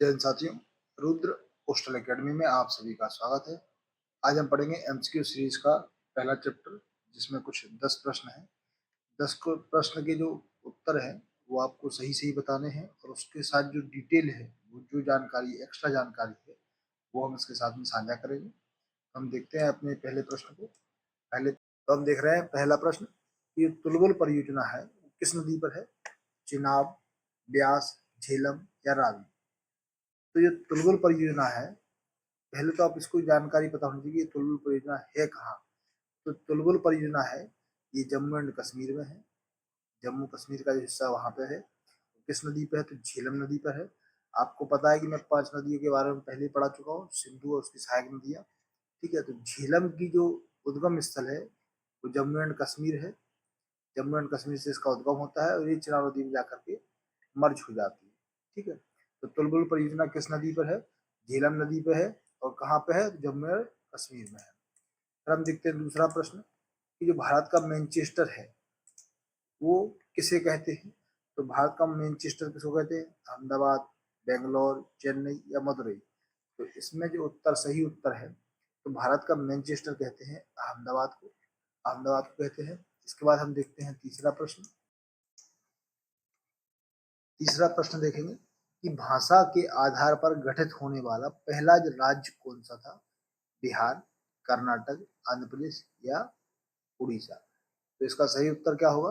जय हिंद साथियों, Rudra postal academy में आप सभी का स्वागत है। आज हम पढ़ेंगे एमसीक्यू सीरीज का पहला चैप्टर, जिसमें कुछ 10 प्रश्न हैं। 10 प्रश्न के जो उत्तर हैं वो आपको सही सही बताने हैं, और उसके साथ जो डिटेल है, वो जो जानकारी, एक्स्ट्रा जानकारी है, वो हम इसके साथ में साझा करेंगे। हम देखते हैं अपने पहले प्रश्न को। पहले तो हम देख रहे हैं पहला प्रश्न, ये तुलबुल परियोजना है, किस नदी पर है? चिनाब, ब्यास, झेलम या रावी? तो ये तुलबुल परियोजना है, पहले तो आप इसको जानकारी पता होनी चाहिए तुलबुल परियोजना है कहाँ। तो तुलबुल परियोजना है, ये जम्मू एंड कश्मीर में है। जम्मू कश्मीर का जो हिस्सा वहां पे है। किस नदी पे है? तो झेलम नदी पर है। आपको पता है कि मैं 5 नदियों के बारे में पहले ही पढ़ा चुका हूँ, सिंधु और उसकी सहायक नदियां। ठीक है, तो झेलम की जो उद्गम स्थल है वो जम्मू एंड कश्मीर है। जम्मू एंड कश्मीर से इसका उद्गम होता है, और ये चिनाब नदी में जाकर के मर्ज हो जाती है। ठीक है, तो तुलबुल परियोजना किस नदी पर है? झेलम नदी पर है। और कहाँ पे है? जम्मू एंड कश्मीर में है। फिर हम देखते हैं दूसरा प्रश्न, कि जो भारत का मैनचेस्टर है वो किसे कहते हैं? तो भारत का मैनचेस्टर किसको कहते हैं? अहमदाबाद, बेंगलोर, चेन्नई या मदुरई? तो इसमें जो उत्तर, सही उत्तर है, तो भारत का मैनचेस्टर कहते हैं अहमदाबाद को। अहमदाबाद को कहते हैं। इसके बाद हम देखते हैं तीसरा प्रश्न। तीसरा प्रश्न देखेंगे कि भाषा के आधार पर गठित होने वाला पहला राज्य कौन सा था? बिहार, कर्नाटक, आंध्र प्रदेश या उड़ीसा? तो इसका सही उत्तर क्या होगा?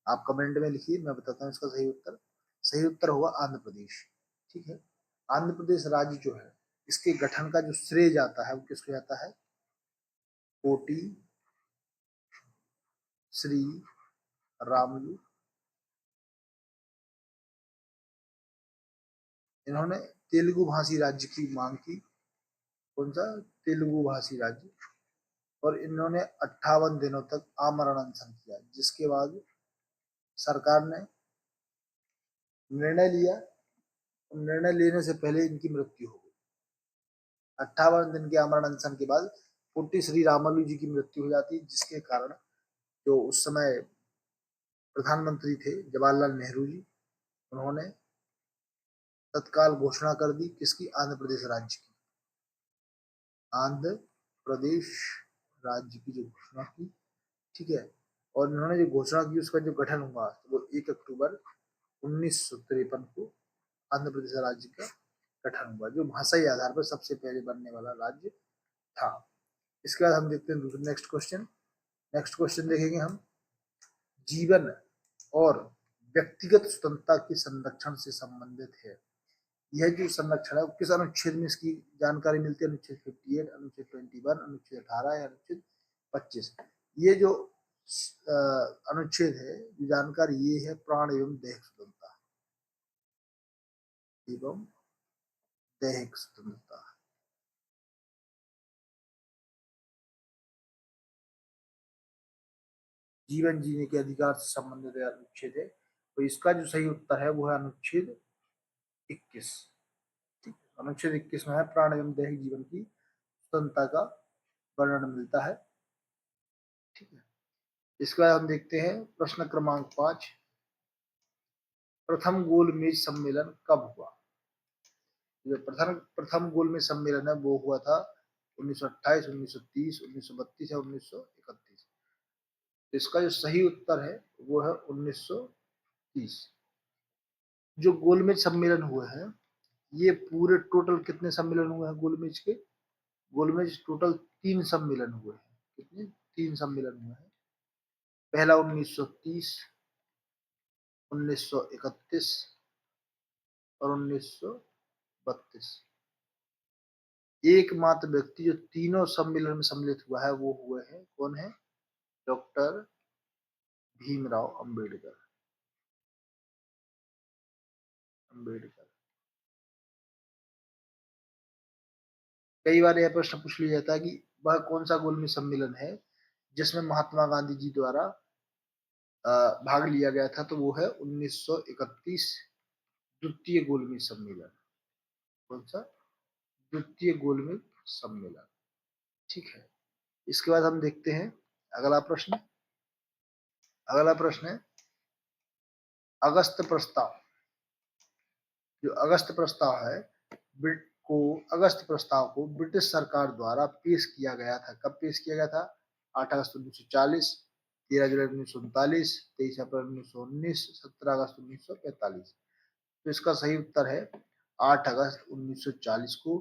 आप कमेंट में लिखिए, मैं बताता हूँ इसका सही उत्तर। सही उत्तर होगा आंध्र प्रदेश। ठीक है, आंध्र प्रदेश राज्य जो है, इसके गठन का जो श्रेय जाता है वो किसको जाता है? कोटी श्री रामुलु। इन्होंने तेलुगु भाषी राज्य की मांग की। कौन सा? तेलुगु भाषी राज्य। और इन्होंने 58 दिनों तक आमरण अनशन किया, जिसके बाद सरकार ने निर्णय लिया। निर्णय लेने से पहले इनकी मृत्यु हो गई। 58 दिन के आमरण अनशन के बाद पुट्टी श्री रामालू जी की मृत्यु हो जाती, जिसके कारण जो उस समय प्रधानमंत्री थे जवाहरलाल नेहरू जी, उन्होंने तत्काल घोषणा कर दी किसकी? आंध्र प्रदेश राज्य की। आंध्र प्रदेश राज्य की जो घोषणा की। ठीक है, और उन्होंने जो घोषणा की उसका जो गठन हुआ वो 1 अक्टूबर 1953 को आंध्र प्रदेश राज्य का गठन हुआ, जो भाषाई आधार पर सबसे पहले बनने वाला राज्य था। इसके बाद हम देखते हैं दूसरा नेक्स्ट क्वेश्चन। नेक्स्ट क्वेश्चन देखेंगे हम, जीवन और व्यक्तिगत स्वतंत्रता के संरक्षण से संबंधित है। यह जो संरक्षण है किस अनुच्छेद में इसकी जानकारी मिलती है? अनुच्छेद 58, अनुच्छेद 21, अनुच्छेद 18 या अनुच्छेद 25? ये जो अनुच्छेद है, जो जानकारी ये है, प्राण एवं दैहिक स्वतंत्रता एवं दैहिक स्वतंत्रता। जीवन जीने के अधिकार से संबंधित अनुच्छेद है। तो इसका जो सही उत्तर है वो है अनुच्छेद 21। ठीक, अनुच्छेद 21 में है प्राण एवं दैहिक जीवन की स्वतंत्रता का वर्णन मिलता है। ठीक है, इसके बाद हम देखते हैं प्रश्न क्रमांक 5, प्रथम गोलमेज सम्मेलन कब हुआ? जो प्रथम प्रथम गोलमेज सम्मेलन है वो हुआ था 1928, 1930, 1932 या 1931। इसका जो सही उत्तर है वो है 1930। जो गोलमेज सम्मेलन हुए हैं, ये पूरे टोटल कितने सम्मेलन हुए हैं गोलमेज के? गोलमेज टोटल 3 सम्मेलन हुए हैं। कितने? 3 सम्मेलन हुए हैं। पहला 1930, 1931 और 1932। एकमात्र व्यक्ति जो तीनों सम्मेलन में सम्मिलित हुआ है वो हुए हैं, कौन है? डॉक्टर भीमराव अंबेडकर। अंबेडकर। कई बार यह प्रश्न पूछ लिया जाता है कि वह कौन सा गोलमेज सम्मेलन है जिसमें महात्मा गांधी जी द्वारा भाग लिया गया था? तो वो है 1931 द्वितीय गोलमेज सम्मेलन। कौन सा? द्वितीय गोलमेज सम्मेलन। ठीक है, इसके बाद हम देखते हैं अगला प्रश्न। अगला प्रश्न है अगस्त प्रस्ताव जो अगस्त प्रस्ताव है अगस्त प्रस्ताव को ब्रिटिश सरकार द्वारा पेश किया गया था। कब पेश किया गया था? 8 अगस्त 1940, 13 जुलाई 1939, 23 अप्रैल 1919, 17 अगस्त 1945। तो इसका सही उत्तर है 8 अगस्त 1940 को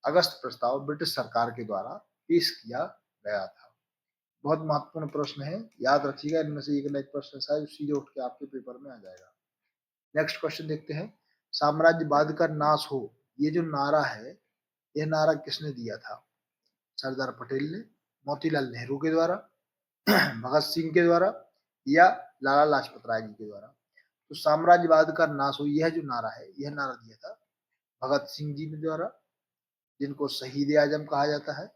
अगस्त प्रस्ताव ब्रिटिश सरकार के द्वारा पेश किया गया था। बहुत महत्वपूर्ण प्रश्न है, याद रखिएगा। इनमें से एक ना एक प्रश्न शायद सीधे उठ के आपके पेपर में आ जाएगा। नेक्स्ट क्वेश्चन देखते हैं। साम्राज्यवाद का नाश हो, ये जो नारा है, यह नारा किसने दिया था? सरदार पटेल ने, मोतीलाल नेहरू के द्वारा, भगत सिंह के द्वारा, या लाला लाजपत राय जी के द्वारा? तो साम्राज्यवाद का नाश हो, यह जो नारा है, यह नारा दिया था भगत सिंह जी के द्वारा, जिनको शहीद आजम कहा जाता है।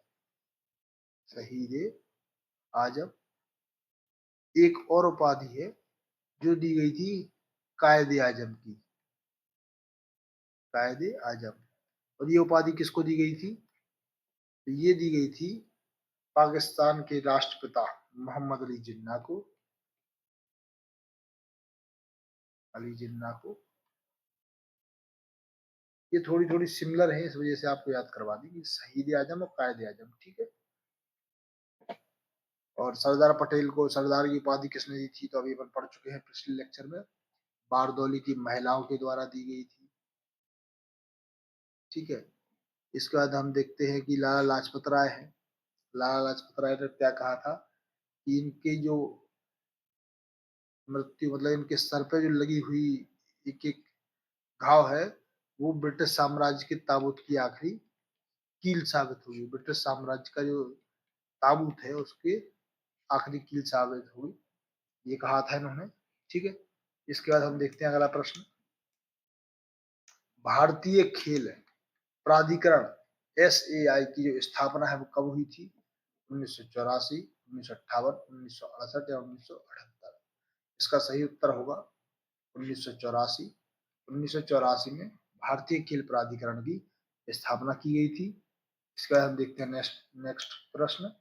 शहीद आजम। एक और उपाधि है जो दी गई थी कायदे आजम की, कायदे आजम। और ये उपाधि किसको दी गई थी? तो ये दी गई थी पाकिस्तान के राष्ट्रपिता मोहम्मद अली जिन्ना को, अली जिन्ना को। ये थोड़ी थोड़ी सिमिलर है, इस वजह से आपको याद करवा दी कि शहीद आजम और कायदे आजम, ठीक है। और सरदार पटेल को सरदार की उपाधि किसने दी थी? तो अभी अपन पढ़ चुके हैं पिछले लेक्चर में, बारदौली की महिलाओं के द्वारा दी गई थी, ठीक है। इसके बाद हम देखते हैं कि लाला लाजपत राय है। लाला लाजपत राय ने क्या कहा था कि इनके जो मृत्यु, मतलब इनके सर पे जो लगी हुई एक एक घाव है, वो ब्रिटिश साम्राज्य के ताबूत की आखिरी कील साबित हुई। ब्रिटिश साम्राज्य का जो ताबूत है उसके आखिरी कील साबित हुई, ये कहा था इन्होंने, ठीक है। इसके बाद हम देखते हैं अगला प्रश्न। भारतीय खेल प्राधिकरण SAI की जो स्थापना है वो कब हुई थी? 1984, 1958, 1968 या 1978? इसका सही उत्तर होगा 1984। 1984 में भारतीय खेल प्राधिकरण की स्थापना की गई थी। इसके बाद हम देखते हैं नेक्स्ट प्रश्न।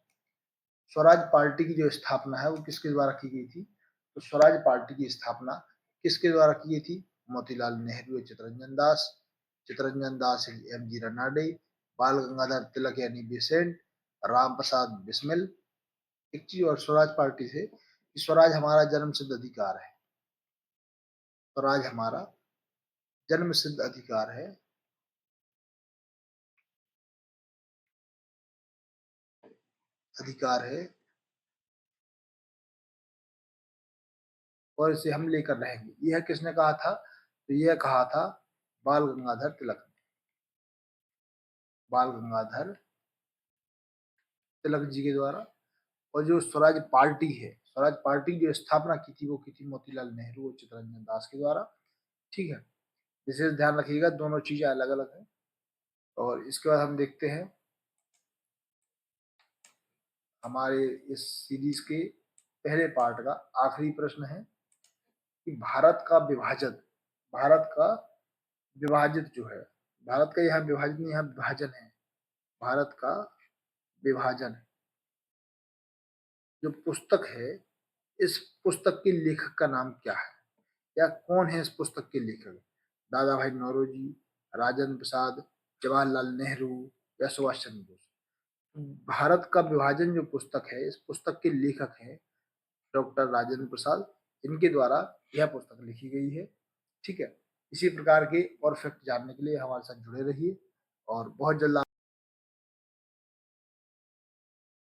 स्वराज पार्टी की जो स्थापना है वो किसके द्वारा की गई थी? तो स्वराज पार्टी की स्थापना किसके द्वारा की गई थी? मोतीलाल नेहरू, चितरंजन दास MG रनाडे, बाल गंगाधर तिलक यानी बिसेंट, राम प्रसाद बिस्मिल। एक चीज और स्वराज पार्टी से, स्वराज हमारा जन्म सिद्ध अधिकार है। स्वराज हमारा जन्म सिद्ध अधिकार है। अधिकार है और इसे हम लेकर रहेंगे। यह किसने कहा था? तो यह कहा था बाल गंगाधर तिलक ने, बाल गंगाधर तिलक जी के द्वारा। और जो स्वराज पार्टी है, स्वराज पार्टी की जो स्थापना की थी वो की थी मोतीलाल नेहरू और चित्तरंजन दास के द्वारा, ठीक है। विशेष ध्यान रखिएगा, दोनों चीजें अलग अलग हैं। और इसके बाद हम देखते हैं हमारे इस सीरीज के पहले पार्ट का आखिरी प्रश्न है कि भारत का विभाजन, भारत का विभाजित जो है, भारत का यहाँ विभाजन नहीं, यहाँ विभाजन है, भारत का विभाजन जो पुस्तक है, इस पुस्तक के लेखक का नाम क्या है, या कौन है इस पुस्तक के लेखक? दादा भाई नौरोजी, राजेंद्र प्रसाद, जवाहरलाल नेहरू या सुभाष चंद्र बोस? भारत का विभाजन जो पुस्तक है, इस पुस्तक के लेखक हैं डॉक्टर राजेंद्र प्रसाद। इनके द्वारा यह पुस्तक लिखी गई है, ठीक है। इसी प्रकार के और फैक्ट जानने के लिए हमारे साथ जुड़े रहिए और बहुत जल्द